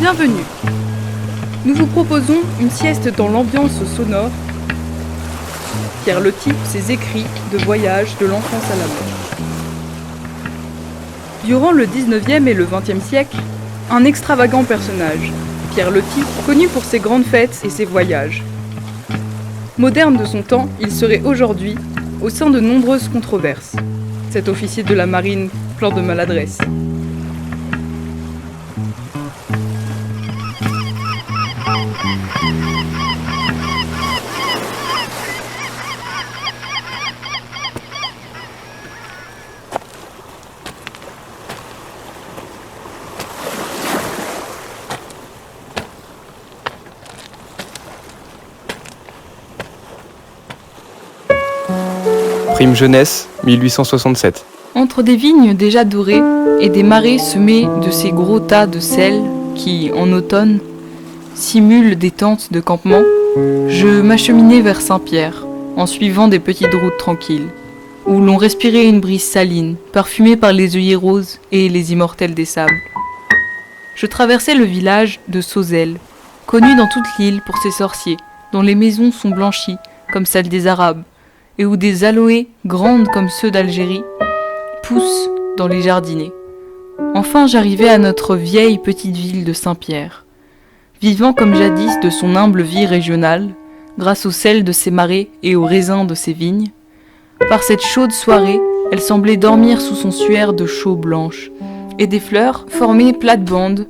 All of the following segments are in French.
Bienvenue. Nous vous proposons une sieste dans l'ambiance sonore. Pierre Loti, ses écrits de voyage de l'enfance à la mort. Durant le 19e et le 20e siècle, un extravagant personnage, Pierre Loti, connu pour ses grandes fêtes et ses voyages. Moderne de son temps, il serait aujourd'hui au sein de nombreuses controverses. Cet officier de la marine plein de maladresse. Prime jeunesse, 1867. Entre des vignes déjà dorées et des marais semés de ces gros tas de sel qui, en automne, simulent des tentes de campement, je m'acheminais vers Saint-Pierre, en suivant des petites routes tranquilles, où l'on respirait une brise saline, parfumée par les œillets roses et les immortels des sables. Je traversais le village de Sauzelles, connu dans toute l'île pour ses sorciers, dont les maisons sont blanchies comme celles des Arabes, et où des aloés, grandes comme ceux d'Algérie, poussent dans les jardinets. Enfin, j'arrivais à notre vieille petite ville de Saint-Pierre, vivant comme jadis de son humble vie régionale, grâce au sel de ses marais et aux raisins de ses vignes. Par cette chaude soirée, elle semblait dormir sous son suaire de chaux blanches, et des fleurs formaient plate-bande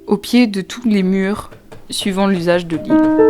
au pied de tous les murs, suivant l'usage de l'île.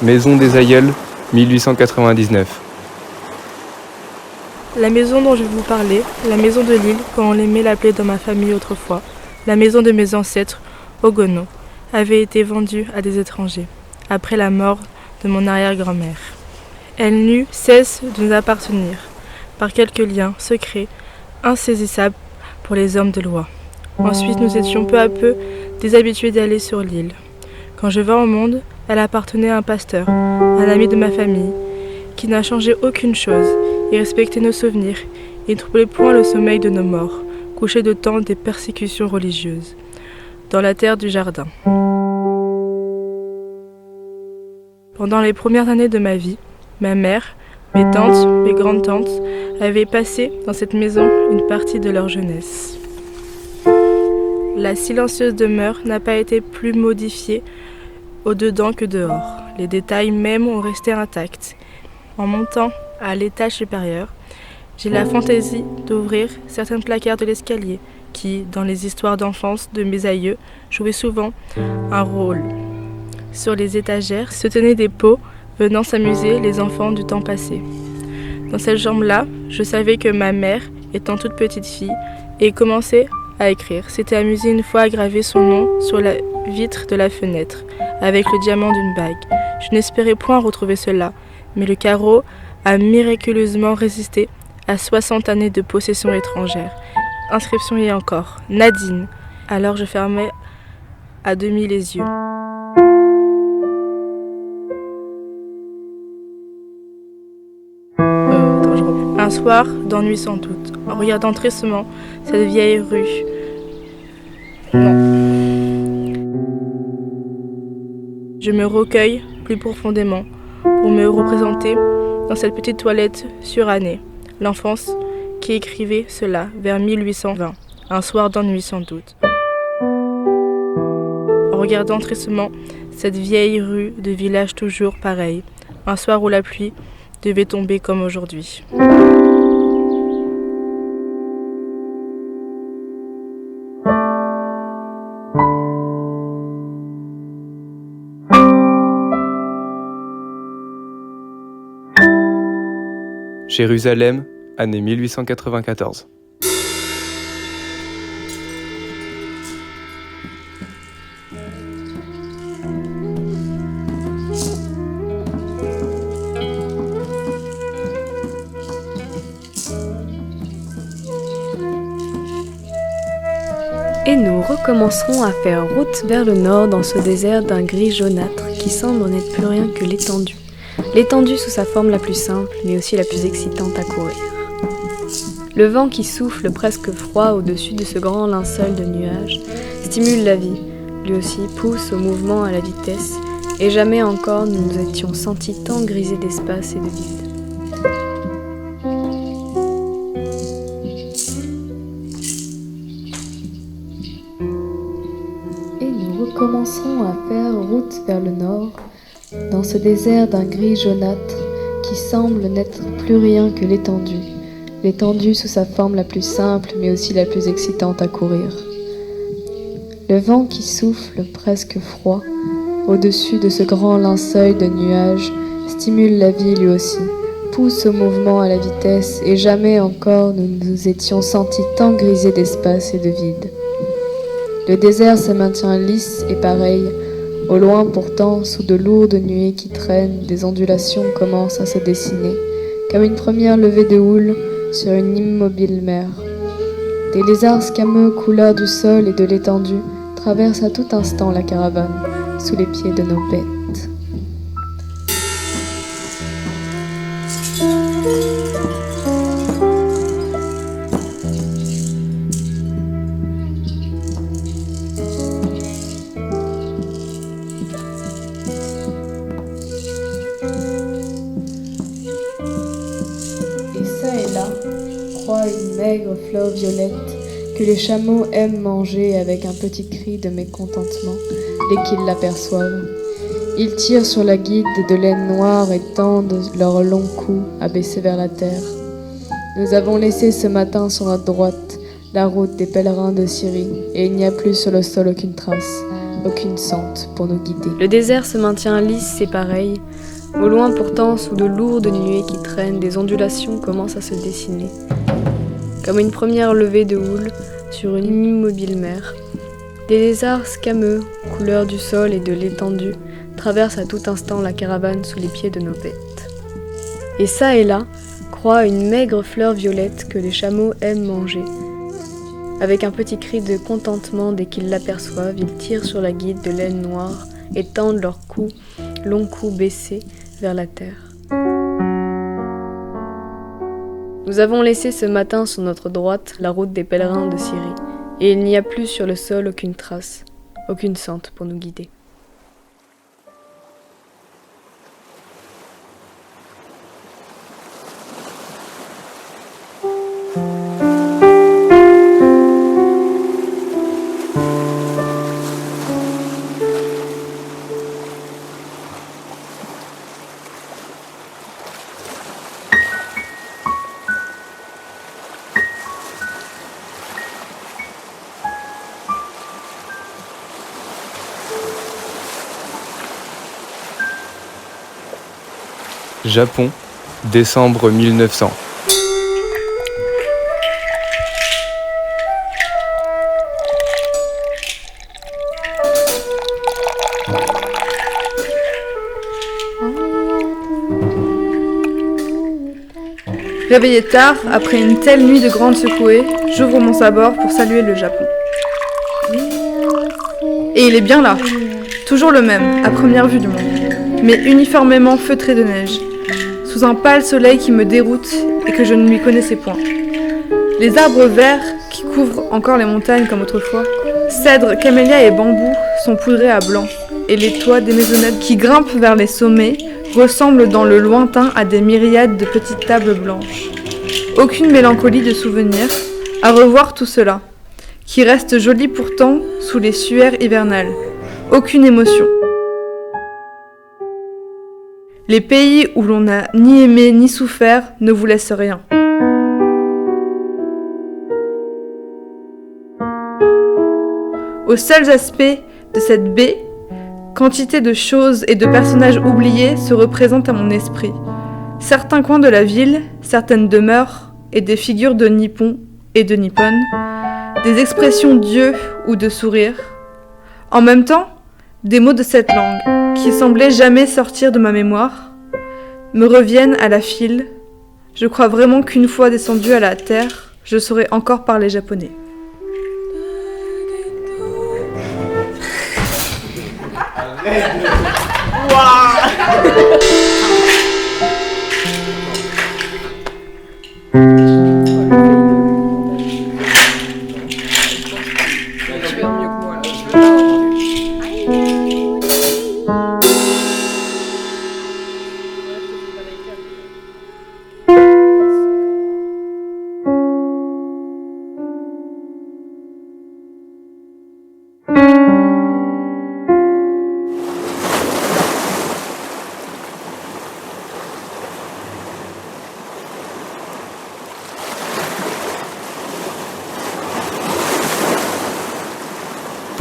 Maison des Aïeuls, 1899. La maison dont je vais vous parler, la maison de l'île, comme on aimait l'appeler dans ma famille autrefois, la maison de mes ancêtres, Ogono, avait été vendue à des étrangers, après la mort de mon arrière-grand-mère. Elle n'eut cesse de nous appartenir, par quelques liens secrets, insaisissables pour les hommes de loi. Ensuite, nous étions peu à peu déshabitués d'aller sur l'île. Quand je vins au monde, elle appartenait à un pasteur, un ami de ma famille, qui n'a changé aucune chose. Il respectait nos souvenirs et ne troublait point le sommeil de nos morts, couchés de temps des persécutions religieuses, dans la terre du jardin. Pendant les premières années de ma vie, ma mère, mes tantes, mes grandes-tantes avaient passé dans cette maison une partie de leur jeunesse. La silencieuse demeure n'a pas été plus modifiée au-dedans que dehors. Les détails même ont resté intacts. En montant à l'étage supérieur, j'ai la fantaisie d'ouvrir certains placards de l'escalier qui, dans les histoires d'enfance de mes aïeux, jouaient souvent un rôle. Sur les étagères se tenaient des pots venant s'amuser les enfants du temps passé. Dans cette chambre-là, je savais que ma mère, étant toute petite fille, ait commencé à écrire. S'était amusée une fois à graver son nom sur la vitre de la fenêtre, avec le diamant d'une bague. Je n'espérais point retrouver cela, mais le carreau a miraculeusement résisté à 60 années de possession étrangère. Inscription y est encore, Nadine. Alors je fermais à demi les yeux. Un soir, d'ennui sans doute, en regardant tristement cette vieille rue. Non. Je me recueille plus profondément pour me représenter dans cette petite toilette surannée, l'enfance qui écrivait cela vers 1820, un soir d'ennui sans doute. En regardant tristement cette vieille rue de village toujours pareil, un soir où la pluie devait tomber comme aujourd'hui. Jérusalem, année 1894. recommencerons à faire route vers le nord dans ce désert d'un gris jaunâtre qui semble n'être plus rien que l'étendue. L'étendue sous sa forme la plus simple, mais aussi la plus excitante à courir. Le vent qui souffle presque froid au-dessus de ce grand linceul de nuages stimule la vie, lui aussi pousse au mouvement à la vitesse, et jamais encore nous nous étions sentis tant grisés d'espace et de vide. Et nous recommencerons à faire route vers le nord, dans ce désert d'un gris jaunâtre qui semble n'être plus rien que l'étendue. L'étendue sous sa forme la plus simple, mais aussi la plus excitante à courir. Le vent qui souffle presque froid au-dessus de ce grand linceul de nuages stimule la vie lui aussi, pousse au mouvement à la vitesse, et jamais encore nous nous étions sentis tant grisés d'espace et de vide. Le désert se maintient lisse et pareil. Au loin pourtant, sous de lourdes nuées qui traînent, des ondulations commencent à se dessiner, comme une première levée de houle sur une immobile mer. Des lézards scameux, couleur du sol et de l'étendue, traversent à tout instant la caravane, sous les pieds de nos bêtes. Croît une maigre fleur violette que les chameaux aiment manger avec un petit cri de mécontentement dès qu'ils l'aperçoivent. Ils tirent sur la guide de laine noire et tendent leurs longs coups abaissés vers la terre. Nous avons laissé ce matin sur notre droite la route des pèlerins de Syrie, et il n'y a plus sur le sol aucune trace, aucune sente pour nous guider. Le désert se maintient lisse et pareil. Au loin pourtant, sous de lourdes nuées qui traînent, des ondulations commencent à se dessiner, comme une première levée de houle sur une immobile mer. Des lézards scameux, couleur du sol et de l'étendue, traversent à tout instant la caravane sous les pieds de nos bêtes. Et ça et là, croît une maigre fleur violette que les chameaux aiment manger. Avec un petit cri de contentement dès qu'ils l'aperçoivent, ils tirent sur la guide de laine noire et tendent leurs longs coups baissés vers la terre. Nous avons laissé ce matin sur notre droite la route des pèlerins de Syrie, et il n'y a plus sur le sol aucune trace, aucune sente pour nous guider. Japon, décembre 1900. Réveillé tard, après une telle nuit de grandes secouées, j'ouvre mon sabord pour saluer le Japon. Et il est bien là, toujours le même, à première vue du monde, mais uniformément feutré de neige, sous un pâle soleil qui me déroute et que je ne lui connaissais point. Les arbres verts qui couvrent encore les montagnes comme autrefois, cèdres, camélias et bambous sont poudrés à blanc, et les toits des maisonnettes qui grimpent vers les sommets ressemblent dans le lointain à des myriades de petites tables blanches. Aucune mélancolie de souvenirs à revoir tout cela, qui reste joli pourtant sous les suaires hivernales. Aucune émotion. Les pays où l'on n'a ni aimé ni souffert ne vous laissent rien. Aux seuls aspects de cette baie, quantité de choses et de personnages oubliés se représentent à mon esprit. Certains coins de la ville, certaines demeures et des figures de nippons et de nippones, des expressions d'yeux ou de sourires. En même temps, des mots de cette langue, qui semblaient jamais sortir de ma mémoire, me reviennent à la file. Je crois vraiment qu'une fois descendu à la terre, je saurais encore parler japonais.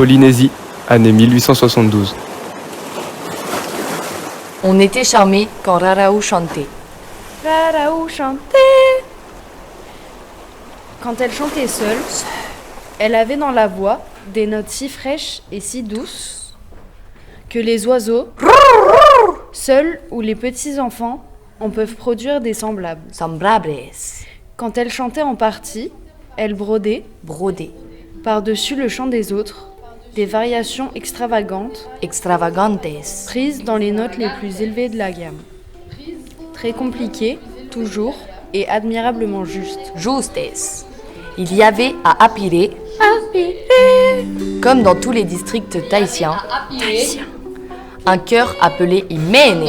Polynésie, année 1872. On était charmés quand Raraou chantait. Raraou chantait. Quand elle chantait seule, elle avait dans la voix des notes si fraîches et si douces que les oiseaux, seuls ou les petits-enfants, en peuvent produire des semblables. Semblabres. Quand elle chantait en partie, elle brodait, Brodé. par-dessus le chant des autres, des variations extravagantes, Extravagantes. prises dans les notes les plus élevées de la gamme. Très compliquées, toujours, et admirablement justes. Justes. Il y avait à Apiré, comme dans tous les districts tahitiens, un chœur appelé Imene,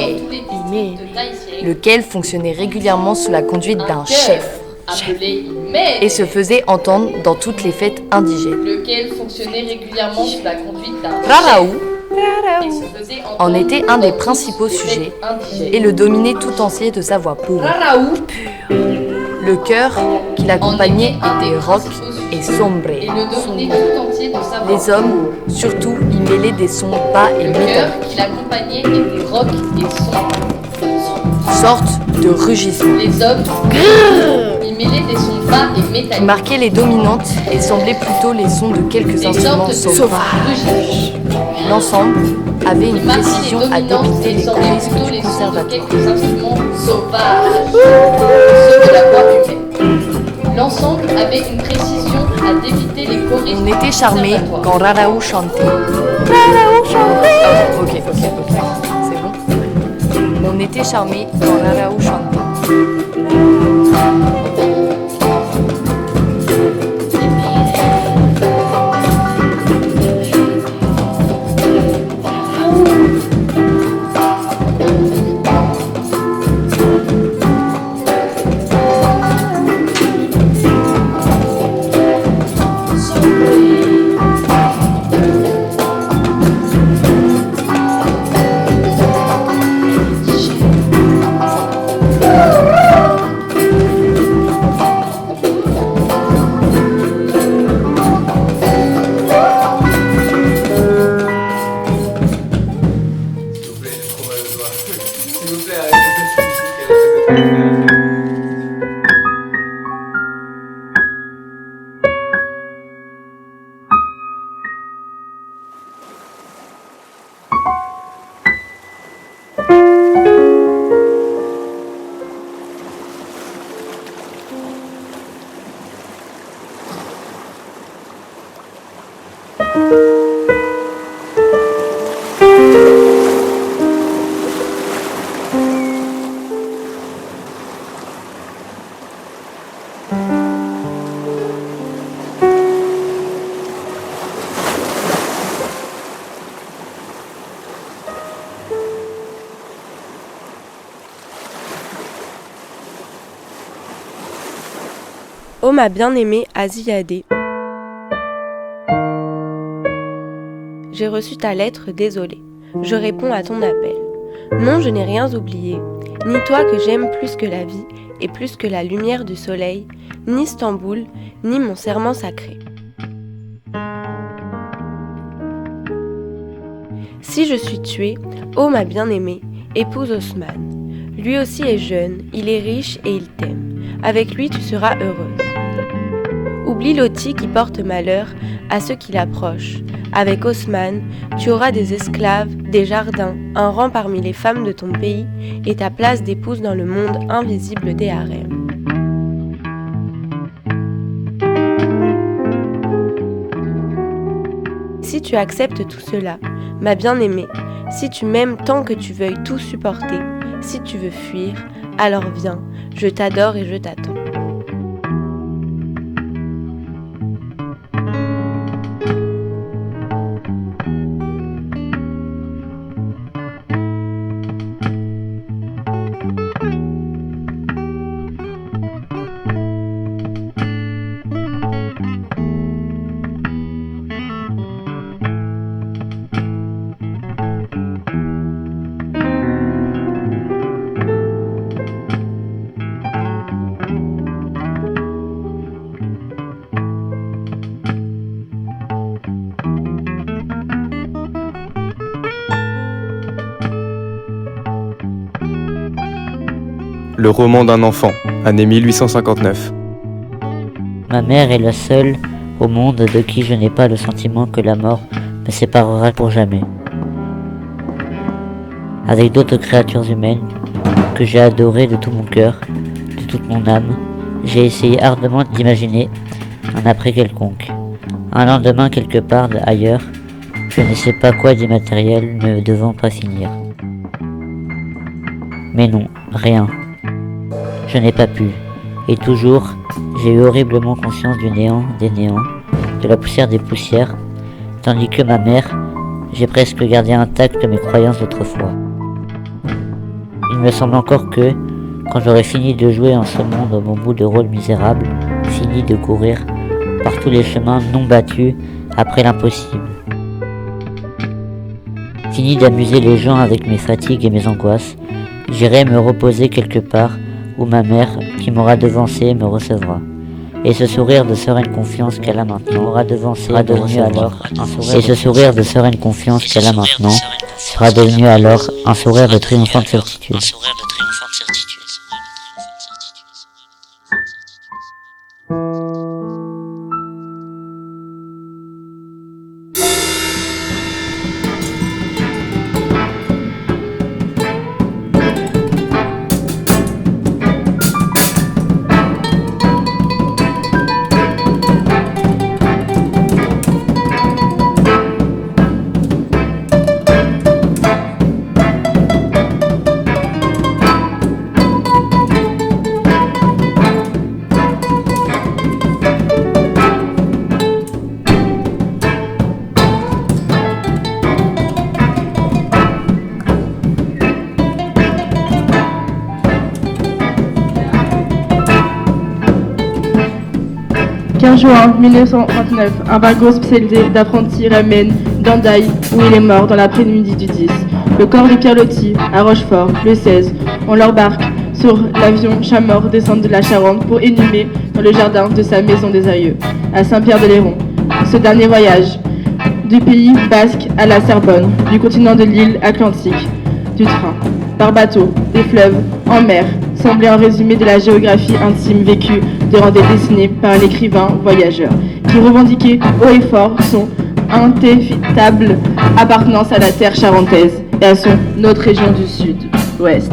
lequel fonctionnait régulièrement sous la conduite d'un chef et se faisait entendre dans toutes les fêtes indigènes. Raraou en était un des principaux sujets et le dominait tout entier de sa voix pure. Le chœur qui l'accompagnait était rock et sombre. Les hommes, surtout, y mêlaient des sons bas et métalliques. Sorte de rugissement qui marquaient les dominantes et semblaient plutôt les sons de quelques instruments sauvages. L'ensemble avait une précision à dépiter les choristes du conservatoire. L'ensemble avait une précision à débiter les choristes. On était charmés quand Raraou chantait. Ok, c'est bon. On était charmés quand Raraou chantait. Oh ma bien-aimée Aziyadé. J'ai reçu ta lettre, désolée. Je réponds à ton appel. Non, je n'ai rien oublié, ni toi que j'aime plus que la vie et plus que la lumière du soleil, ni Istanbul, ni mon serment sacré. Si je suis tuée, ô ma bien-aimée, épouse Osman. Lui aussi est jeune, il est riche et il t'aime. Avec lui, tu seras heureuse. Oublie Loti qui porte malheur à ceux qui l'approchent. Avec Osman, tu auras des esclaves, des jardins, un rang parmi les femmes de ton pays et ta place d'épouse dans le monde invisible des harems. Si tu acceptes tout cela, ma bien-aimée, Si tu m'aimes tant que tu veuilles tout supporter, si tu veux fuir, alors viens, je t'adore et je t'attends. Le roman d'un enfant, année 1859. Ma mère est la seule au monde de qui je n'ai pas le sentiment que la mort me séparera pour jamais. Avec d'autres créatures humaines que j'ai adorées de tout mon cœur, de toute mon âme, j'ai essayé ardemment d'imaginer un après quelconque, un lendemain quelque part ailleurs, je ne sais pas quoi d'immatériel ne devant pas finir. Mais non, rien. Je n'ai pas pu, et toujours, j'ai eu horriblement conscience du néant des néants, de la poussière des poussières, tandis que ma mère, j'ai presque gardé intactes mes croyances d'autrefois. Il me semble encore que, quand j'aurai fini de jouer en ce monde mon bout de rôle misérable, fini de courir par tous les chemins non battus après l'impossible, fini d'amuser les gens avec mes fatigues et mes angoisses, j'irai me reposer quelque part où ma mère, qui m'aura devancé, me recevra. Et ce sourire de sereine confiance qu'elle a maintenant sera devenu alors un sourire de triomphante certitude. 15 juin 1939, un wagon spécialisé d'apprentis ramène Dandaï, où il est mort dans l'après-midi du 10. Le corps de Pierre Loti, à Rochefort, le 16. On l'embarque sur l'avion Chamor descend de la Charente pour inhumer dans le jardin de sa maison des aïeux, à Saint-Pierre-de-Léron. Ce dernier voyage, du pays basque à la Sorbonne, du continent de l'île Atlantique, du train, par bateau, des fleuves, en mer, semblait un résumé de la géographie intime vécue durant des décennies par l'écrivain voyageur, qui revendiquait haut et fort son indéfectible appartenance à la terre charentaise et à son autre région du sud-ouest.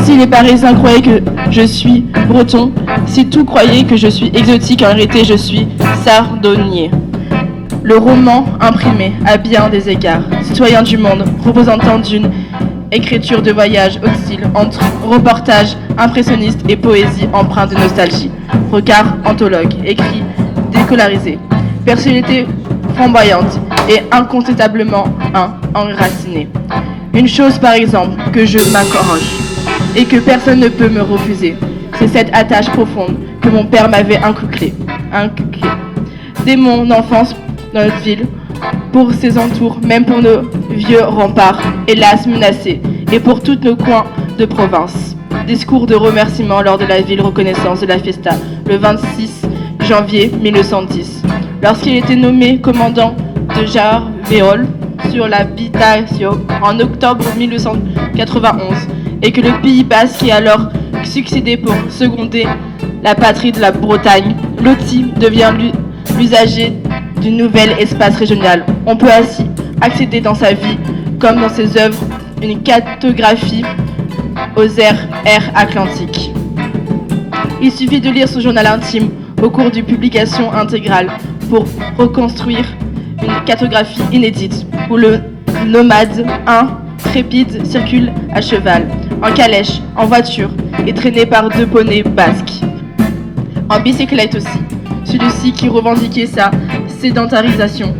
Si les Parisiens croyaient que je suis breton, si tous croyaient que je suis exotique, en réalité je suis sardonier. Le roman imprimé à bien des égards, citoyen du monde, représentant d'une écriture de voyage hostile entre reportage impressionniste et poésie empreinte de nostalgie. Regard anthologue, écrit décolarisé, personnalité flamboyante et incontestablement enracinée. Une chose par exemple que je m'accroche et que personne ne peut me refuser, c'est cette attache profonde que mon père m'avait inculquée. Dès mon enfance dans notre ville, pour ses entours, même pour nos vieux remparts, hélas menacés, et pour tous nos coins de province. Discours de remerciement lors de la ville reconnaissance de la Fiesta, le 26 janvier 1910. Lorsqu'il était nommé commandant de Jarveol sur l'habitation en octobre 1991, et que le Pays basque est alors succédé pour seconder la patrie de la Bretagne, Loti devient l'usager du nouvel espace régional. On peut ainsi accéder dans sa vie, comme dans ses œuvres, une cartographie aux airs atlantiques. Il suffit de lire son journal intime au cours d'une publication intégrale pour reconstruire une cartographie inédite, où le nomades, trépides, circulent à cheval, en calèche, en voiture et traînés par 2 poneys basques. En bicyclette aussi, celui-ci qui revendiquait sa sédentarisation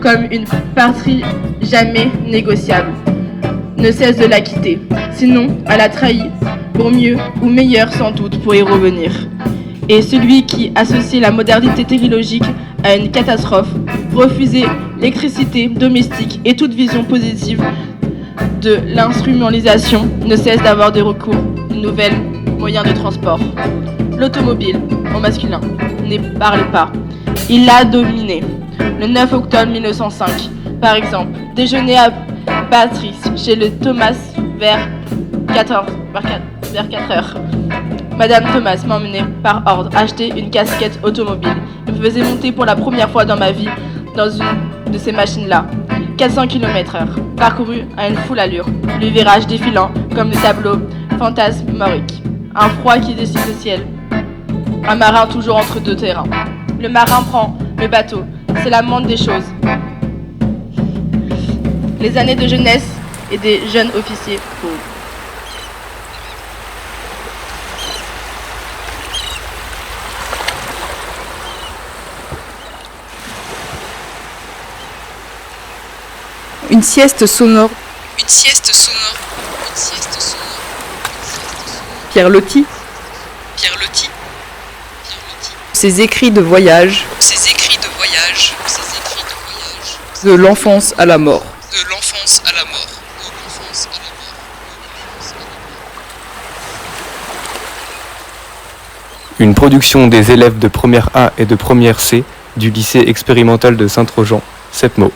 comme une patrie jamais négociable, ne cesse de la quitter, sinon elle a trahi, pour mieux ou meilleur sans doute pour y revenir. Et celui qui associe la modernité technologique à une catastrophe, refusait l'électricité domestique et toute vision positive de l'instrumentalisation, ne cesse d'avoir des recours de nouveaux moyens de transport. L'automobile, au masculin, ne parle pas. Il l'a dominé. Le 9 octobre 1905, par exemple, déjeuner à Patrice chez le Thomas vers 4 heures. Madame Thomas m'emmenait par ordre acheter une casquette automobile et me faisait monter pour la première fois dans ma vie dans une de ces machines-là. 400 km/h, parcouru à une foule allure, le virage défilant comme des tableaux fantasmoriques. Un froid qui dessine le ciel. Un marin toujours entre 2 terrains. Le marin prend le bateau, c'est la moindre des choses. Les années de jeunesse et des jeunes officiers pauvres. Une sieste sonore. Une sieste sonore. Une sieste sonore. Pierre Loti. Pierre Loti. Ses écrits de voyage. Ses écrits de voyage. Ses écrits de voyage. De l'enfance à la mort. De l'enfance à la mort. Une production des élèves de première A et de première C du lycée expérimental de Saint-Trojan. 7 mots.